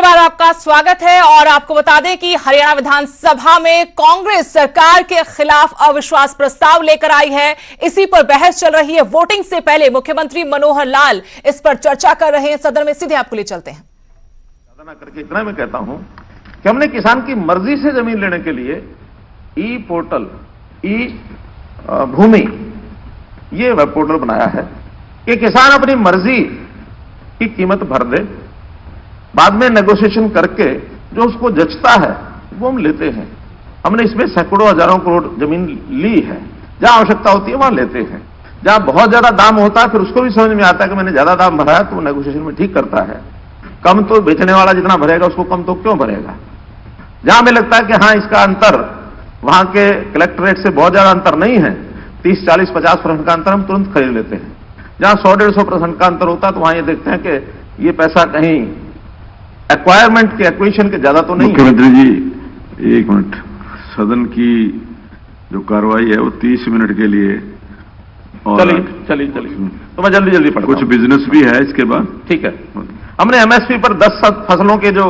नमस्कार, आपका स्वागत है। और आपको बता दें कि हरियाणा विधानसभा में कांग्रेस सरकार के खिलाफ अविश्वास प्रस्ताव लेकर आई है। इसी पर बहस चल रही है। वोटिंग से पहले मुख्यमंत्री मनोहर लाल इस पर चर्चा कर रहे हैं सदन में। सीधे आपको ले चलते हैं। ज्यादा ना करके इतना मैं कहता हूं कि हमने किसान की मर्जी से जमीन लेने के लिए ई पोर्टल, ई भूमि, ये वेब पोर्टल बनाया है कि किसान अपनी मर्जी की कीमत भर दे, बाद में नेगोशिएशन करके जो उसको जचता है वो हम लेते हैं। हमने इसमें सैकड़ों हजारों करोड़ जमीन ली है। जहां आवश्यकता होती है वहां लेते हैं। जहां बहुत ज्यादा दाम होता है फिर उसको भी समझ में आता है कि मैंने ज्यादा दाम भरा है तो वो नेगोशिएशन में ठीक करता है। कम तो बेचने वाला जितना भरेगा उसको कम तो क्यों भरेगा। जहां हमें लगता है कि हाँ इसका अंतर वहां के कलेक्टरेट से बहुत ज्यादा अंतर नहीं है, 30, 40, 50% का अंतर, हम तुरंत खरीद लेते हैं। जहां 100-150% का अंतर होता है तो वहां ये देखते हैं कि ये पैसा कहीं एक्वायरमेंट के, एक्विजिशन के ज्यादा तो नहीं। मुख्यमंत्री जी एक मिनट, सदन की जो कार्रवाई है वो 30 मिनट के लिए, और चलिए तो मैं जल्दी पढ़ता हूं। कुछ बिजनेस भी है इसके बाद। ठीक है। हमने एमएसपी पर 10 फसलों के जो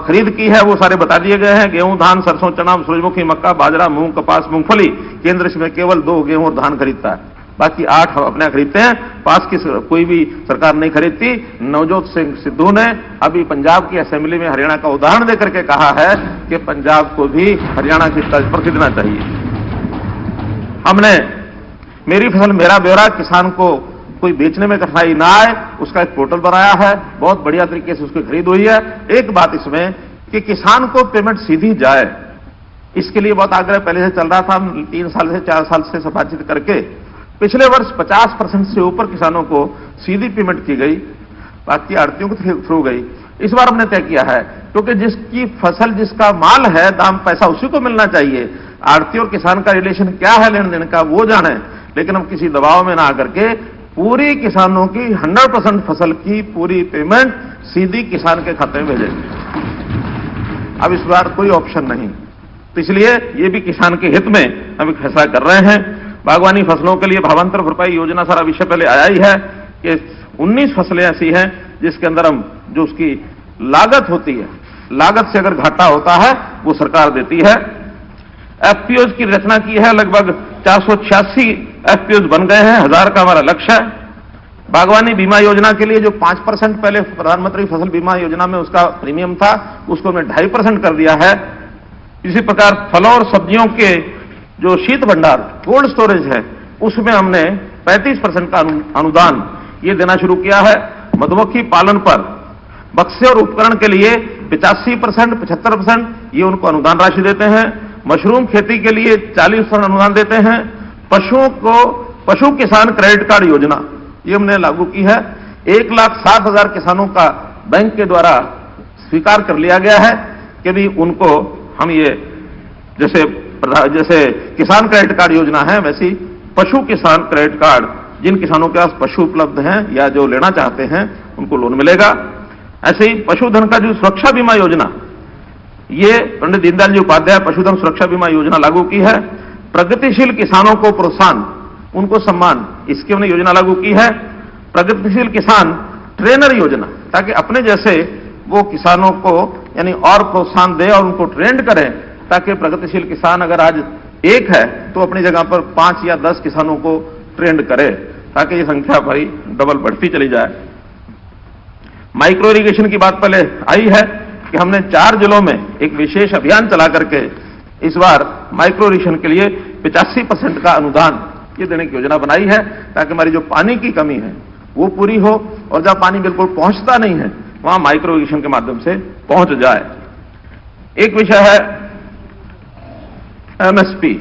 खरीद की है वो सारे बता दिए गए हैं। गेहूं, धान, सरसों, चना, सूरजमुखी, मक्का, बाजरा, मूंग, कपास, मूंगफली। केंद्र इसमें केवल 2 गेहूं और धान खरीदता है, बाकी 8 हम अपने खरीदते हैं। पास की कोई भी सरकार नहीं खरीदती। नवजोत सिंह सिद्धू ने अभी पंजाब की असेंबली में हरियाणा का उदाहरण देकर के कहा है कि पंजाब को भी हरियाणा की तर्ज पर खरीदना चाहिए। हमने मेरी फसल मेरा ब्यौरा, किसान को कोई बेचने में कठिनाई ना आए उसका एक पोर्टल बनाया है। बहुत बढ़िया तरीके से उसकी खरीद हुई है। एक बात इसमें कि किसान को पेमेंट सीधी जाए, इसके लिए बहुत आग्रह पहले से चल रहा था। हम 3 साल से 4 साल से बातचीत करके पिछले वर्ष 50% से ऊपर किसानों को सीधी पेमेंट की गई, बाकी आड़तियों के थ्रू गई। इस बार हमने तय किया है क्योंकि जिसकी फसल, जिसका माल है, दाम पैसा उसी को मिलना चाहिए। आड़ती और किसान का रिलेशन क्या है लेन देन का वो जाने, लेकिन हम किसी दबाव में ना आकर के पूरी किसानों की 100% फसल की पूरी पेमेंट सीधी किसान के खाते में भेजेंगे। अब इस बार कोई ऑप्शन नहीं, तो इसलिए ये भी किसान के हित में हम एक फैसला कर रहे हैं। बागवानी फसलों के लिए भावांतर भरपाई योजना, सारा विषय पहले आया ही है कि 19 फसलें ऐसी हैं जिसके अंदर हम जो उसकी लागत होती है, लागत से अगर घाटा होता है वो सरकार देती है। एफपीओज की रचना की है, लगभग 486 एफपीओज बन गए हैं, 1000 का हमारा लक्ष्य है। बागवानी बीमा योजना के लिए जो 5% पहले प्रधानमंत्री फसल बीमा योजना में उसका प्रीमियम था, उसको हमने 2.5% कर दिया है। इसी प्रकार फलों और सब्जियों के जो शीत भंडार, कोल्ड स्टोरेज है, उसमें हमने 35% का अनुदान ये देना शुरू किया है। मधुमक्खी पालन पर बक्से और उपकरण के लिए 85%, 75% ये उनको अनुदान राशि देते हैं। मशरूम खेती के लिए 40% अनुदान देते हैं। पशुओं को पशु किसान क्रेडिट कार्ड योजना ये हमने लागू की है। 1,07,000 किसानों का बैंक के द्वारा स्वीकार कर लिया गया है कि भी उनको हम ये जैसे किसान क्रेडिट कार्ड योजना है वैसी पशु किसान क्रेडिट कार्ड, जिन किसानों के पास पशु उपलब्ध हैं या जो लेना चाहते हैं उनको लोन मिलेगा। ऐसे ही पशुधन का जो सुरक्षा बीमा योजना, ये पंडित दीनदयाल जी उपाध्याय पशुधन सुरक्षा बीमा योजना लागू की है। प्रगतिशील किसानों को प्रोत्साहन, उनको सम्मान, इसकी हमने योजना लागू की है। प्रगतिशील किसान ट्रेनर योजना, ताकि अपने जैसे वो किसानों को यानी और प्रोत्साहन दे और उनको ट्रेंड करें, ताकि प्रगतिशील किसान अगर आज 1 है तो अपनी जगह पर 5 या 10 किसानों को ट्रेंड करे, ताकि ये संख्या भाई डबल बढ़ती चली जाए। माइक्रो इरिगेशन की बात पहले आई है कि हमने 4 जिलों में एक विशेष अभियान चला करके इस बार माइक्रो इरिगेशन के लिए 85% का अनुदान ये देने की योजना बनाई है, ताकि हमारी जो पानी की कमी है वो पूरी हो और जहां पानी बिल्कुल पहुंचता नहीं है वहां माइक्रो इरिगेशन के माध्यम से पहुंच जाए। एक विषय है एमएसपी।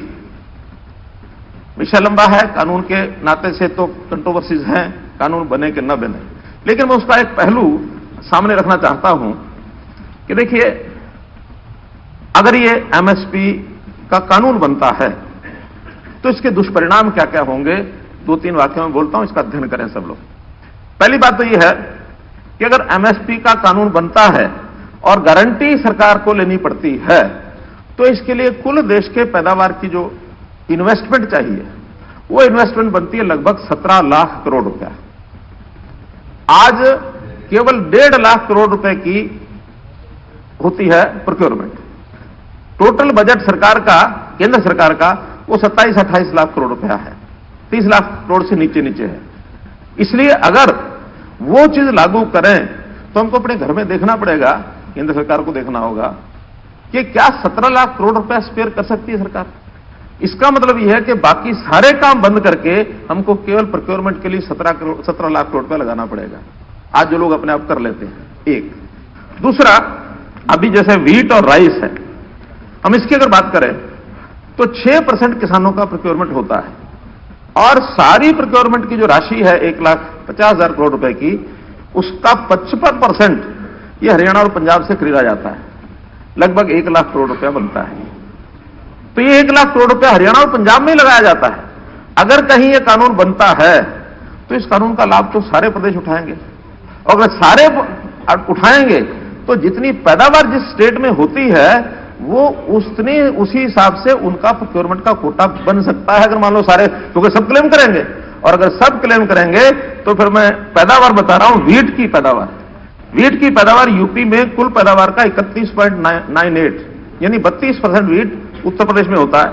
विषय लंबा है, कानून के नाते से तो कंट्रोवर्सीज हैं, कानून बने कि न बने, लेकिन मैं उसका एक पहलू सामने रखना चाहता हूं कि देखिए, अगर ये एमएसपी का कानून बनता है तो इसके दुष्परिणाम क्या क्या होंगे, 2-3 वाक्यों में बोलता हूं, इसका अध्ययन करें सब लोग। पहली बात तो यह है कि अगर एमएसपी का कानून बनता है और गारंटी सरकार को लेनी पड़ती है तो इसके लिए कुल देश के पैदावार की जो इन्वेस्टमेंट चाहिए वो इन्वेस्टमेंट बनती है लगभग 17 लाख करोड़ रुपया। आज केवल 1.5 लाख करोड़ रुपए की होती है प्रोक्योरमेंट। टोटल बजट सरकार का, केंद्र सरकार का, वो 27-28 लाख करोड़ रुपया है, 30 लाख करोड़ से नीचे नीचे है। इसलिए अगर वो चीज लागू करें तो हमको अपने घर में देखना पड़ेगा, केंद्र सरकार को देखना होगा कि क्या 17 लाख करोड़ रुपया स्पेयर कर सकती है सरकार। इसका मतलब यह है कि बाकी सारे काम बंद करके हमको केवल प्रोक्योरमेंट के लिए 17 लाख करोड़ रुपया लगाना पड़ेगा। आज जो लोग अपने आप कर लेते हैं, एक। दूसरा, अभी जैसे व्हीट और राइस है, हम इसकी अगर बात करें तो 6% किसानों का प्रोक्योरमेंट होता है, और सारी प्रोक्योरमेंट की जो राशि है 1,50,000 करोड़ रुपए की, उसका 55% ये हरियाणा और पंजाब से खरीदा जाता है, लगभग 1 लाख करोड़ रुपया बनता है। तो ये 1 लाख करोड़ रुपया हरियाणा और पंजाब में ही लगाया जाता है। अगर कहीं ये कानून बनता है तो इस कानून का लाभ तो सारे प्रदेश उठाएंगे, और अगर सारे उठाएंगे तो जितनी पैदावार जिस स्टेट में होती है वो उसी हिसाब से उनका प्रोक्योरमेंट का कोटा बन सकता है। अगर मान लो सारे, क्योंकि सब क्लेम करेंगे, और अगर सब क्लेम करेंगे तो फिर मैं पैदावार बता रहा हूं, वीट की पैदावार यूपी में कुल पैदावार का 31.98 यानी 32% वीट उत्तर प्रदेश में होता है,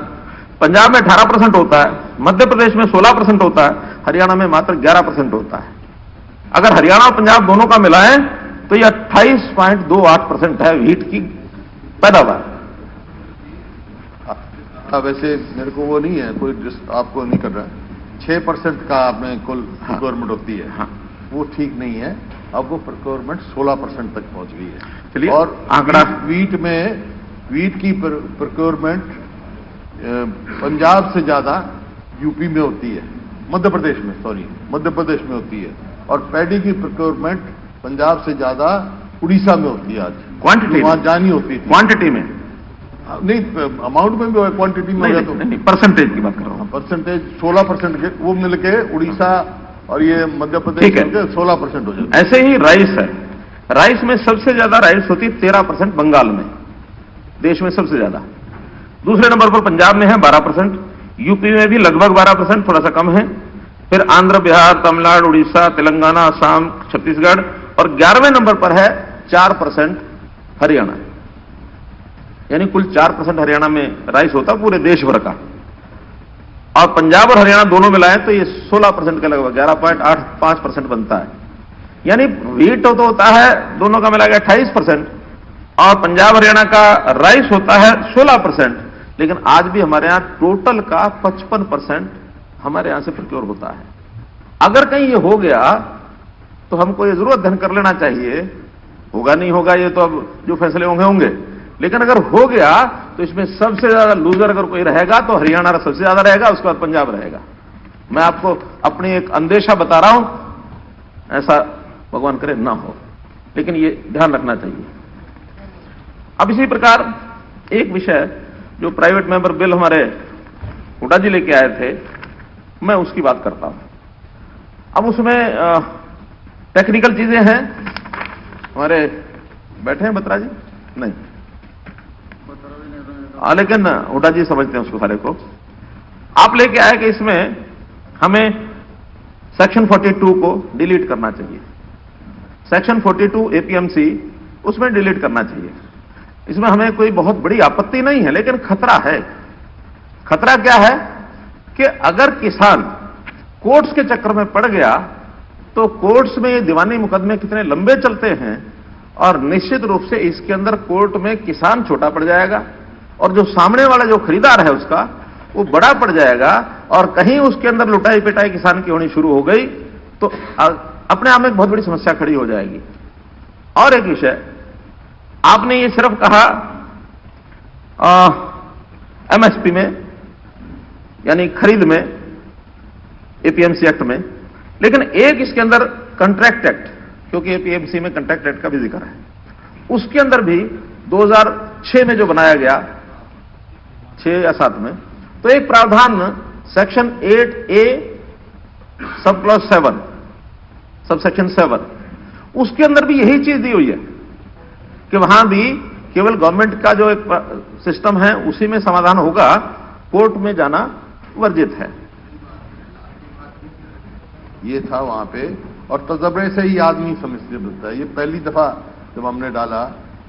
पंजाब में 18% होता है, मध्य प्रदेश में 16% होता है, हरियाणा में मात्र 11% होता है। अगर हरियाणा और पंजाब दोनों का मिलाएं तो यह 28.28% है वीट की पैदावार। वैसे मेरे को वो नहीं है, कोई आपको नहीं कर रहा है, 6% का आपने कुल प्रोक्योरमेंट होती है, हाँ, वो ठीक नहीं है। अब वो प्रोक्योरमेंट 16% तक पहुंच गई है। चलिए, और आंकड़ा वीट की प्रोक्योरमेंट पंजाब से ज्यादा यूपी में होती है, मध्य प्रदेश में होती है, और पैडी की प्रोक्योरमेंट पंजाब से ज्यादा उड़ीसा में होती है। आज क्वांटिटी वहां जानी होती थी, क्वांटिटी में नहीं, अमाउंट में भी हो, क्वांटिटी में हो गया तो नहीं, परसेंटेज की बात कर रहा हूं। परसेंटेज 16% के वो मिलके उड़ीसा और ये मध्य प्रदेश के 16% हो जाता है। ऐसे ही राइस है, राइस में सबसे ज्यादा राइस होती है 13% बंगाल में, देश में सबसे ज्यादा। दूसरे नंबर पर पंजाब में है 12%, यूपी में भी लगभग 12%, थोड़ा सा कम है, फिर आंध्र, बिहार, तमिलनाडु, उड़ीसा, तेलंगाना, असम, छत्तीसगढ़, और 11वें नंबर पर है 4% हरियाणा। यानी कुल 4% हरियाणा में राइस होता पूरे देश भर का, और पंजाब और हरियाणा दोनों मिलाएं तो ये 16% के लगभग 11.85% बनता है। यानी वीट तो होता है दोनों का मिला के 28%, और पंजाब हरियाणा का राइस होता है 16%, लेकिन आज भी हमारे यहां टोटल का 55% हमारे यहां से प्रोक्योर होता है। अगर कहीं ये हो गया तो हमको ये जरूर अध्ययन कर लेना चाहिए, होगा नहीं होगा ये तो अब जो फैसले होंगे, लेकिन अगर हो गया तो इसमें सबसे ज्यादा लूजर अगर कोई रहेगा तो हरियाणा सबसे ज्यादा रहेगा, उसके बाद पंजाब रहेगा। मैं आपको अपनी एक अंदेशा बता रहा हूं, ऐसा भगवान करे ना हो, लेकिन ये ध्यान रखना चाहिए। अब इसी प्रकार एक विषय जो प्राइवेट मेंबर बिल हमारे हुड्डा जी लेके आए थे, मैं उसकी बात करता हूं। अब उसमें टेक्निकल चीजें हैं, हमारे बैठे हैं बत्रा जी, नहीं, लेकिन हुड्डा जी समझते हैं उसको सारे को। आप लेके आए कि इसमें हमें सेक्शन 42 को डिलीट करना चाहिए, सेक्शन 42 एपीएमसी उसमें डिलीट करना चाहिए। इसमें हमें कोई बहुत बड़ी आपत्ति नहीं है, लेकिन खतरा है। खतरा क्या है कि अगर किसान कोर्ट्स के चक्कर में पड़ गया तो कोर्ट्स में ये दीवानी मुकदमे कितने लंबे चलते हैं, और निश्चित रूप से इसके अंदर कोर्ट में किसान छोटा पड़ जाएगा, और जो सामने वाला जो खरीदार है उसका वो बड़ा पड़ जाएगा, और कहीं उसके अंदर लुटाई पिटाई किसान की होनी शुरू हो गई तो अपने आप में एक बहुत बड़ी समस्या खड़ी हो जाएगी। और एक विषय, आपने ये सिर्फ कहा एमएसपी में यानी खरीद में एपीएमसी एक्ट में, लेकिन एक इसके अंदर कंट्रैक्ट एक्ट, क्योंकि एपीएमसी में कंट्रैक्ट एक्ट का भी जिक्र है, उसके अंदर भी 2006 में जो बनाया गया, 6 या 7 में, तो एक प्रावधान section 8A sub clause 7 sub section 7, उसके अंदर भी यही चीज दी हुई है कि वहां भी केवल गवर्नमेंट का जो एक सिस्टम है उसी में समाधान होगा, कोर्ट में जाना वर्जित है। ये था वहां पे, और तजर्बे से ही आदमी समझ से मिलता है। ये पहली दफा जब हमने डाला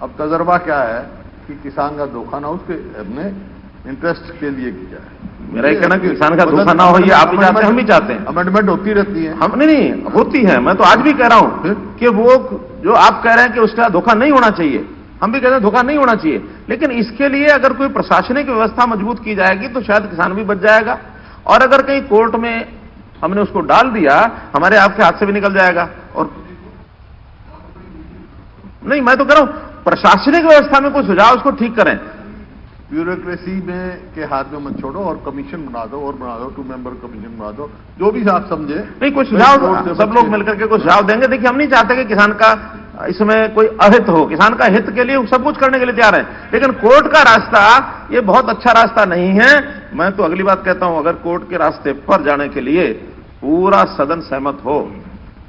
अब तजर्बा क्या है कि किसान का धोखा ना उसके अपने इंटरेस्ट के लिए किया है। मेरा ये कहना कि किसान का धोखा ना हो, ये आप भी चाहते हैं, हम भी चाहते हैं। अमेंडमेंट होती रहती है। हम नहीं होती है, मैं तो आज भी कह रहा हूं कि वो जो आप कह रहे हैं कि उसका धोखा नहीं होना चाहिए, हम भी कहते हैं धोखा नहीं होना चाहिए, लेकिन इसके लिए अगर कोई प्रशासनिक व्यवस्था मजबूत की जाएगी तो शायद किसान भी बच जाएगा। और अगर कहीं कोर्ट में हमने उसको डाल दिया, हमारे आपके हाथ से भी निकल जाएगा। और नहीं, मैं तो कह रहा हूं प्रशासनिक व्यवस्था में कोई सुझाव उसको ठीक करें। ब्यूरोक्रेसी में के हाथ में मत छोड़ो और कमीशन बना दो, और बना दो 2 मेंबर कमीशन बना दो, जो भी आप समझे। नहीं, कोई सुझाव सब लोग मिलकर के कोई सुझाव देंगे। देखिए, हम नहीं चाहते कि किसान का इसमें कोई अहित हो, किसान का हित के लिए सब कुछ करने के लिए तैयार है, लेकिन कोर्ट का रास्ता ये बहुत अच्छा रास्ता नहीं है। मैं तो अगली बात कहता हूं, अगर कोर्ट के रास्ते पर जाने के लिए पूरा सदन सहमत हो,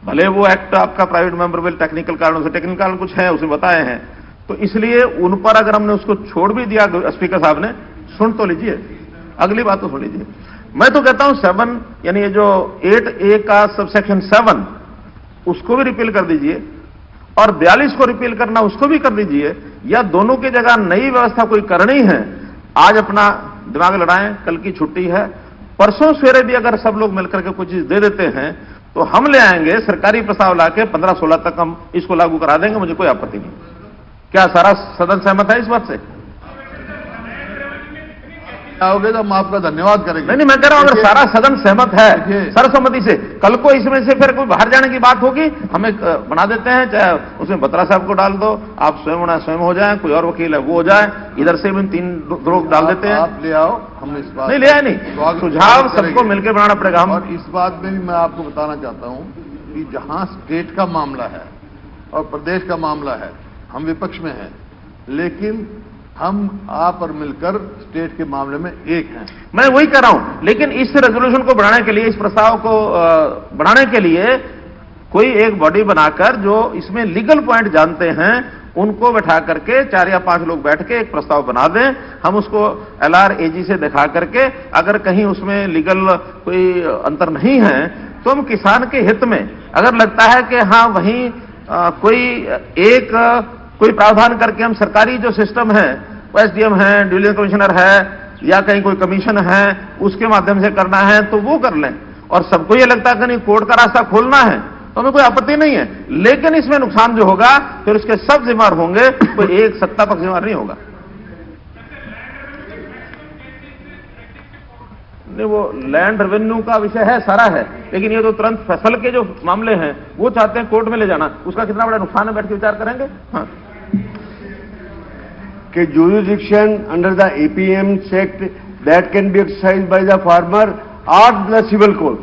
भले वो एक्ट आपका प्राइवेट मेंबर बिल टेक्निकल कारणों से, टेक्निकल कारण कुछ है उसमें बताए हैं, तो इसलिए उन पर अगर हमने उसको छोड़ भी दिया, स्पीकर साहब ने, सुन तो लीजिए, अगली बात तो सुन लीजिए। मैं तो कहता हूं 7 यानी ये जो 8A का सबसेक्शन 7 उसको भी रिपील कर दीजिए, और 42 को रिपील करना उसको भी कर दीजिए, या दोनों की जगह नई व्यवस्था कोई करनी है। आज अपना दिमाग लड़ाएं, कल की छुट्टी है, परसों सवेरे भी अगर सब लोग मिलकर के कुछ चीज दे देते हैं तो हम ले आएंगे सरकारी प्रस्ताव लाके 15-16 तक हम इसको लागू करा देंगे, मुझे कोई आपत्ति नहीं। क्या सारा सदन सहमत है इस बात से? आओगे तो हम आपका धन्यवाद करेंगे। नहीं, मैं कह रहा हूं अगर सारा सदन सहमत है सर्वसम्मति से, कल को इसमें से फिर कोई बाहर जाने की बात होगी, हम एक बना देते हैं, चाहे उसमें बत्रा साहब को डाल दो, आप स्वयं हो जाए, कोई और वकील है वो हो जाए, इधर से भी 3 लोग डाल देते हैं। आप ले आओ, हम इस बात नहीं ले आए, नहीं, सुझाव सबको मिलकर बनाना पड़ेगा। और इस बात में भी मैं आपको बताना चाहता हूं कि जहां स्टेट का मामला है और प्रदेश का मामला है, हम विपक्ष में हैं, लेकिन हम आप और मिलकर स्टेट के मामले में एक हैं। मैं वही कह रहा हूं, लेकिन इस रेजोल्यूशन को बढ़ाने के लिए, इस प्रस्ताव को बढ़ाने के लिए कोई एक बॉडी बनाकर जो इसमें लीगल पॉइंट जानते हैं उनको बैठा करके 4 या 5 लोग बैठ के एक प्रस्ताव बना दें। हम उसको LR AG से दिखा करके, अगर कहीं उसमें लीगल कोई अंतर नहीं है तो हम किसान के हित में, अगर लगता है कि हाँ वहीं कोई प्रावधान करके हम सरकारी जो सिस्टम है, SDM है, डिवीजन कमिश्नर है, या कहीं कोई कमीशन है, उसके माध्यम से करना है तो वो कर लें। और सबको ये लगता है कि नहीं कोर्ट का रास्ता खोलना है तो हमें कोई आपत्ति नहीं है, लेकिन इसमें नुकसान जो होगा फिर उसके सब जिम्मेदार होंगे, कोई एक सत्ता पक्ष जिम्मेदार नहीं होगा। नहीं, वो लैंड रेवेन्यू का विषय है, सारा है, लेकिन ये तो तुरंत फसल के जो मामले हैं वो चाहते हैं कोर्ट में ले जाना, उसका कितना बड़ा नुकसान है बैठ के विचार करेंगे। हाँ, कि jurisdiction under the APMC Act that can be exercised by the farmer or the civil court,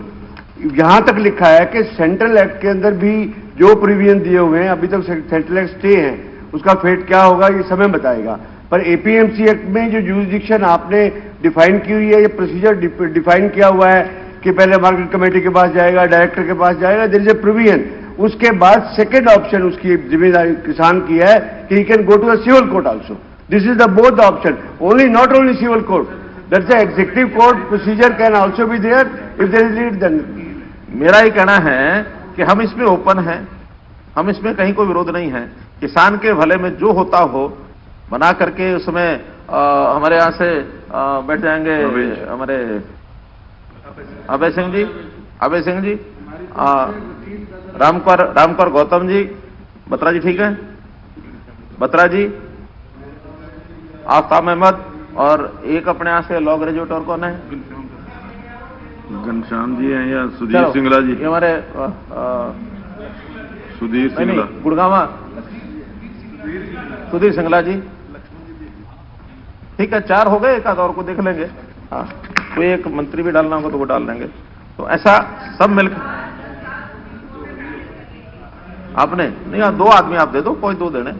यहां तक लिखा है कि सेंट्रल एक्ट के अंदर भी जो प्रोविजन दिए हुए हैं, अभी तक सेंट्रल एक्ट स्टे है, उसका फेट क्या होगा ये समय बताएगा। पर APMC एक्ट में जो jurisdiction आपने डिफाइन की हुई है, ये प्रोसीजर डिफाइन किया हुआ है कि पहले मार्केट कमेटी के पास जाएगा, डायरेक्टर के पास जाएगा, देयर इज ए प्रोविजन। उसके बाद सेकेंड ऑप्शन उसकी जिम्मेदारी किसान की है कि he can go to the civil court also. This is the both option. Not only civil court. That's the executive court procedure can also be there if there is need then. मेरा ये कहना है कि हम इसमें open हैं, हम इसमें कहीं कोई विरोध नहीं है। किसान के भले में जो होता हो बना करके उसमें हमारे यहाँ से बैठ जाएंगे हमारे अभय सिंह जी, रामकर गौतम जी, बत्रा जी, ठीक है, बत्रा जी, आफ्ताब अहमद, और एक अपने यहाँ से लॉ ग्रेजुएट और कौन है? घनश्याम जी हैं या सुधीर सिंगला जी? ये हमारे सुधीर सिंगला, गुड़गावा सुधीर सिंगला जी, ठीक है, 4 हो गए, एक आध और को देख लेंगे। हाँ, कोई एक मंत्री भी डालना होगा तो वो डाल लेंगे। तो ऐसा सब मिलकर आपने नहीं, 2 आदमी आप दे दो, कोई 2 देने,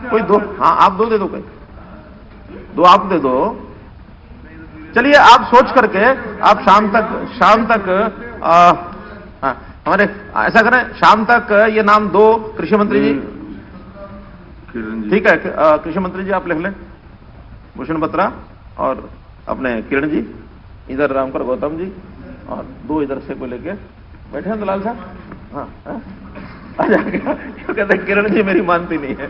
कोई 2, हाँ आप 2 दे दो, कोई 2 आप दे दो। चलिए आप सोच करके आप शाम तक हमारे ऐसा करें, शाम तक ये नाम 2 कृषि मंत्री जी, ठीक है, कृषि मंत्री जी आप लिख लें, भूषण बत्रा और अपने किरण जी, इधर रामकर गौतम जी, और 2 इधर से को लेके बैठे हैं दलाल साहब। हाँ, आ जाएगा, कहते किरण जी मेरी मानती नहीं है।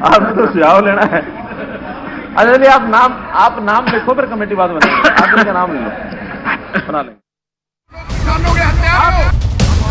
आपको तो सुझाव लेना है। अच्छा चलिए आप नाम लिखो, फिर कमेटी बाद बनाएंगे। आप इनका नाम ले लो, बना लेंगे।